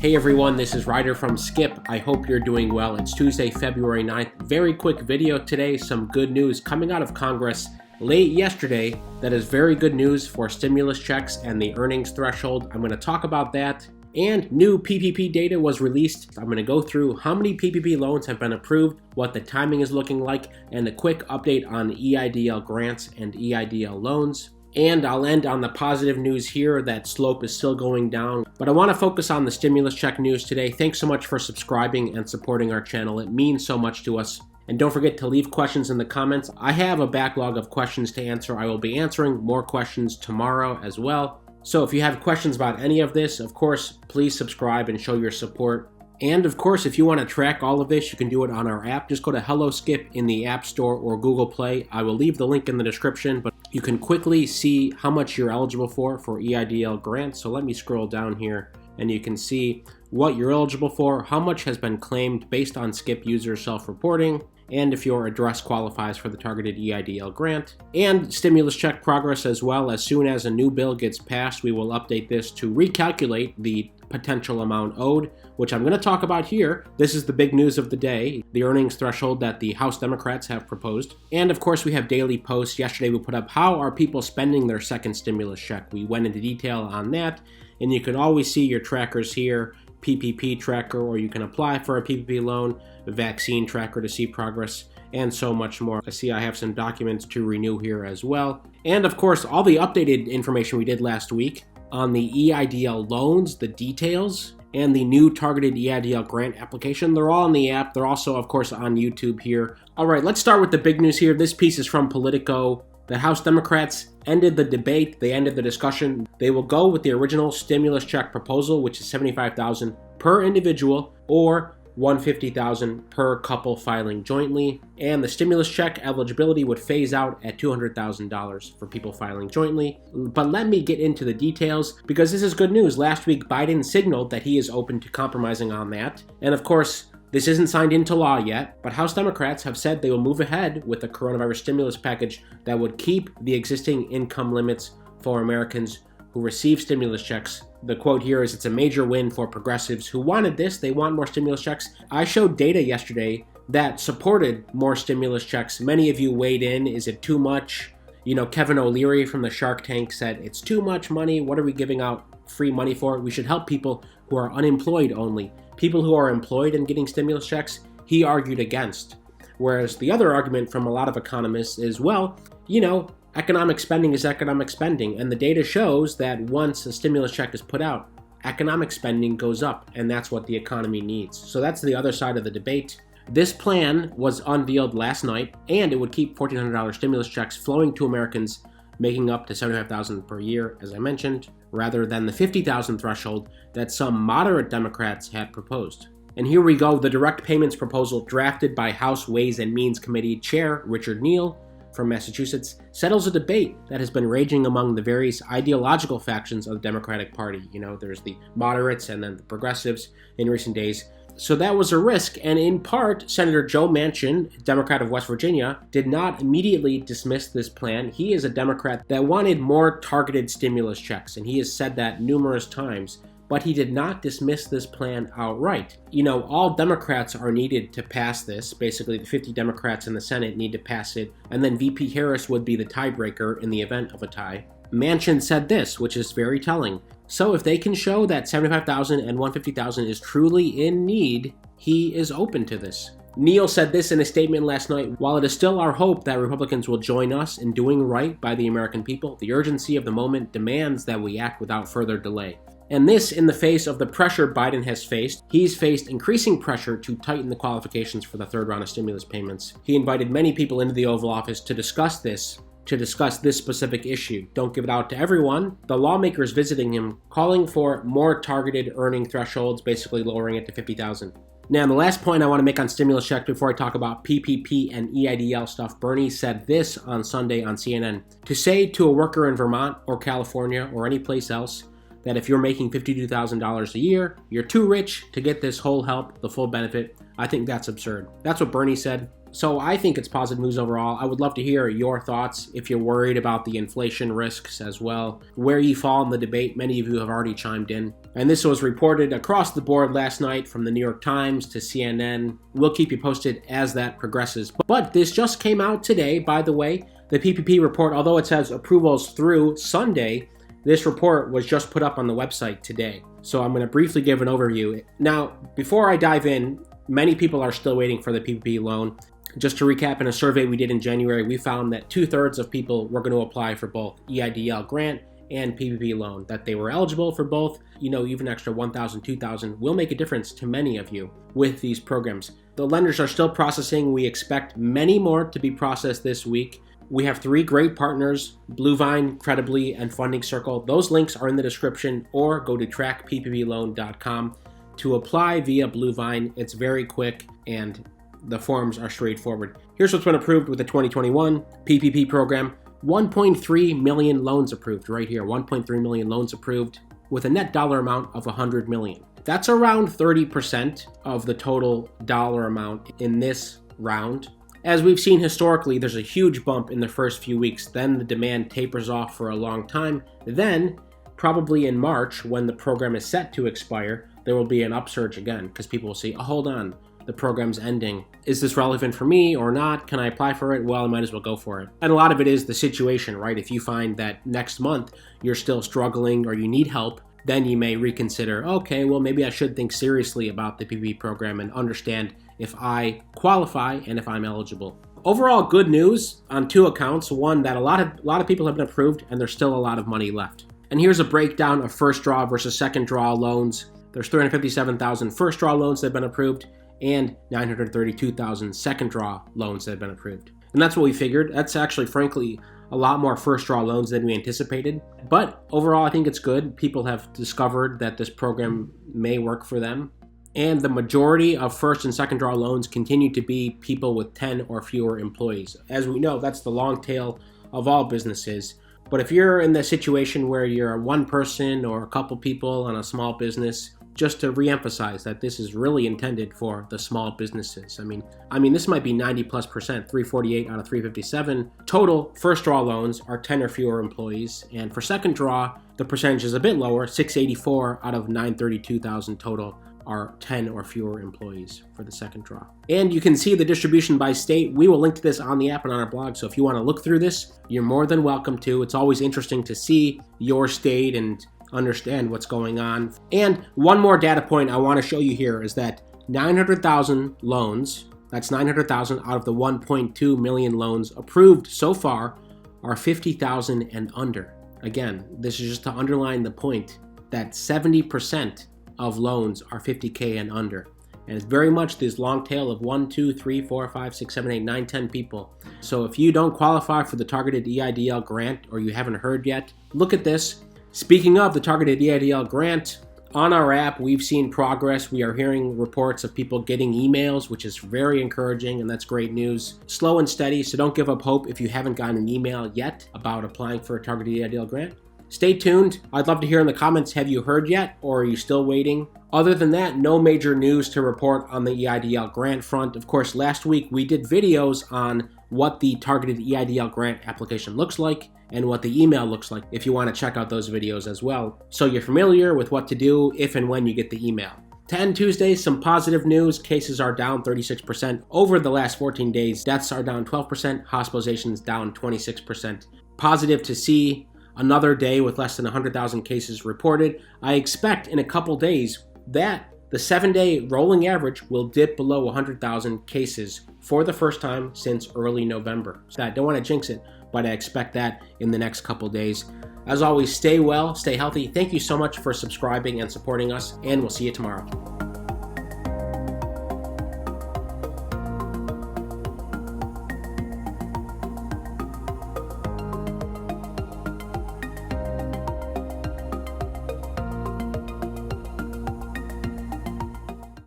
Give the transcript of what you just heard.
Hey everyone, this is Ryder from Skip. I hope you're doing well. It's Tuesday, February 9th. Very quick video today. Some good news coming out of Congress late yesterday that is very good news for stimulus checks and the earnings threshold. I'm going to talk about that. And new PPP data was released. I'm going to go through how many PPP loans have been approved, what the timing is looking like, and a quick update on EIDL grants and EIDL loans. And I'll end on the positive news here that slope is still going down. But I want to focus on the stimulus check news today. Thanks so much for subscribing and supporting our channel. It means so much to us. And don't forget to leave questions in the comments. I have a backlog of questions to answer. I will be answering more questions tomorrow as well. So if you have questions about any of this, of course, please subscribe and show your support. And of course, if you want to track all of this, you can do it on our app. Just go to Hello Skip in the App Store or Google Play. I will leave the link in the description, but you can quickly see how much you're eligible for EIDL grants. So let me scroll down here and you can see what you're eligible for, how much has been claimed based on Skip user self-reporting, and if your address qualifies for the targeted EIDL grant, and stimulus check progress as well. As soon as a new bill gets passed, we will update this to recalculate the potential amount owed, which I'm going to talk about here. This is the big news of the day, the earnings threshold that the House Democrats have proposed. And of course, we have daily posts. Yesterday, we put up how are people spending their second stimulus check. We went into detail on that, and you can always see your trackers here, PPP tracker, or you can apply for a PPP loan, a vaccine tracker to see progress, and so much more. I see I have some documents to renew here as well. And of course, all the updated information we did last week on the EIDL loans, the details, and the new targeted EIDL grant application. They're all in the app. They're also, of course, on YouTube here. All right, let's start with the big news here. This piece is from Politico. The House Democrats ended the debate. They ended the discussion. They will go with the original stimulus check proposal, which is $75,000 per individual or $150,000 per couple filing jointly. And the stimulus check eligibility would phase out at $200,000 for people filing jointly. But let me get into the details because this is good news. Last week, Biden signaled that he is open to compromising on that. And of course, this isn't signed into law yet, but House Democrats have said they will move ahead with a coronavirus stimulus package that would keep the existing income limits for Americans who receive stimulus checks. The quote here is, it's a major win for progressives who wanted this. They want more stimulus checks. I showed data yesterday that supported more stimulus checks. Many of you weighed in. Is it too much? You know, Kevin O'Leary from the Shark Tank said, it's too much money. What are we giving out free money for? We should help people who are unemployed only. People who are employed and getting stimulus checks, he argued against. Whereas the other argument from a lot of economists is, well, you know, economic spending is economic spending, and the data shows that once a stimulus check is put out, economic spending goes up, and that's what the economy needs. So that's the other side of the debate. This plan was unveiled last night, and it would keep $1,400 stimulus checks flowing to Americans, making up to $75,000 per year, as I mentioned, rather than the $50,000 threshold that some moderate Democrats had proposed. And here we go, the direct payments proposal drafted by House Ways and Means Committee Chair Richard Neal from Massachusetts settles a debate that has been raging among the various ideological factions of the Democratic Party. You know, there's the moderates and then the progressives in recent days. So that was a risk, and in part, Senator Joe Manchin, Democrat of West Virginia, did not immediately dismiss this plan. He is a Democrat that wanted more targeted stimulus checks, and he has said that numerous times, but he did not dismiss this plan outright. You know, all Democrats are needed to pass this. Basically, the 50 Democrats in the Senate need to pass it, and then VP Harris would be the tiebreaker in the event of a tie. Manchin said this, which is very telling. So if they can show that $75,000 and $150,000 is truly in need, he is open to this. Neal said this in a statement last night. While it is still our hope that Republicans will join us in doing right by the American people, the urgency of the moment demands that we act without further delay. And this in the face of the pressure Biden has faced. He's faced increasing pressure to tighten the qualifications for the third round of stimulus payments. He invited many people into the Oval Office to discuss this specific issue. Don't give it out to everyone. The lawmakers visiting him calling for more targeted earning thresholds, basically lowering it to $50,000. Now, the last point I want to make on stimulus check before I talk about PPP and EIDL stuff, Bernie said this on Sunday on CNN. To say to a worker in Vermont or California or any place else that if you're making $52,000 a year, you're too rich to get this whole help, the full benefit, I think that's absurd. That's what Bernie said. So I think it's positive news overall. I would love to hear your thoughts if you're worried about the inflation risks as well, where you fall in the debate. Many of you have already chimed in. And this was reported across the board last night from the New York Times to CNN. We'll keep you posted as that progresses. But this just came out today, by the way. The PPP report, although it says approvals through Sunday, this report was just put up on the website today. So I'm going to briefly give an overview. Now, before I dive in, many people are still waiting for the PPP loan. Just to recap, in a survey we did in January, we found that 2/3 of people were going to apply for both EIDL grant and PPP loan, that they were eligible for both. Even extra $1,000, $2,000 will make a difference to many of you with these programs. The lenders are still processing. We expect many more to be processed this week. We have 3 great partners, Bluevine, Credibly, and Funding Circle. Those links are in the description, or go to trackpploan.com to apply via Bluevine. It's very quick and the forms are straightforward. Here's what's been approved with the 2021 PPP program. 1.3 million loans approved right here. 1.3 million loans approved with a net dollar amount of $100 million. That's around 30% of the total dollar amount in this round. As we've seen historically, there's a huge bump in the first few weeks. Then the demand tapers off for a long time. Then, probably in March, when the program is set to expire, there will be an upsurge again because people will say, oh, hold on, the program's ending. Is this relevant for me or not? Can I apply for it? Well, I might as well go for it. And a lot of it is the situation, right? If you find that next month you're still struggling or you need help, then you may reconsider, okay, well, maybe I should think seriously about the PPP program and understand if I qualify and if I'm eligible. Overall, good news on 2 accounts. One, that a lot of people have been approved and there's still a lot of money left. And here's a breakdown of first draw versus second draw loans. There's 357,000 first draw loans that have been approved and 932,000 second draw loans that have been approved. And that's what we figured. That's actually, frankly, a lot more first draw loans than we anticipated. But overall, I think it's good. People have discovered that this program may work for them. And the majority of first and second draw loans continue to be people with 10 or fewer employees. As we know, that's the long tail of all businesses. But if you're in the situation where you're one person or a couple people on a small business, just to reemphasize that this is really intended for the small businesses. I mean, this might be 90+%, 348 out of 357. Total first draw loans are 10 or fewer employees. And for second draw, the percentage is a bit lower, 684 out of 932,000 total are 10 or fewer employees for the second draw. And you can see the distribution by state. We will link to this on the app and on our blog. So if you want to look through this, you're more than welcome to. It's always interesting to see your state and understand what's going on. And one more data point I want to show you here is that 900,000 loans, that's 900,000 out of the 1.2 million loans approved so far, are 50,000 and under. Again, this is just to underline the point that 70% of loans are 50K and under. And it's very much this long tail of 1, 2, 3, 4, 5, 6, 7, 8, 9, 10 people. So if you don't qualify for the targeted EIDL grant or you haven't heard yet, look at this. Speaking of the targeted EIDL grant, on our app, we've seen progress. We are hearing reports of people getting emails, which is very encouraging, and that's great news. Slow and steady, so don't give up hope if you haven't gotten an email yet about applying for a targeted EIDL grant. Stay tuned. I'd love to hear in the comments, have you heard yet, or are you still waiting? Other than that, no major news to report on the EIDL grant front. Of course, last week we did videos on what the targeted EIDL grant application looks like and what the email looks like if you want to check out those videos as well. So you're familiar with what to do if and when you get the email. To end Tuesday, some positive news. Cases are down 36% over the last 14 days. Deaths are down 12%. Hospitalizations down 26%. Positive to see another day with less than 100,000 cases reported. I expect in a couple days that the 7-day rolling average will dip below 100,000 cases for the first time since early November. So I don't want to jinx it, but I expect that in the next couple days. As always, stay well, stay healthy. Thank you so much for subscribing and supporting us, and we'll see you tomorrow.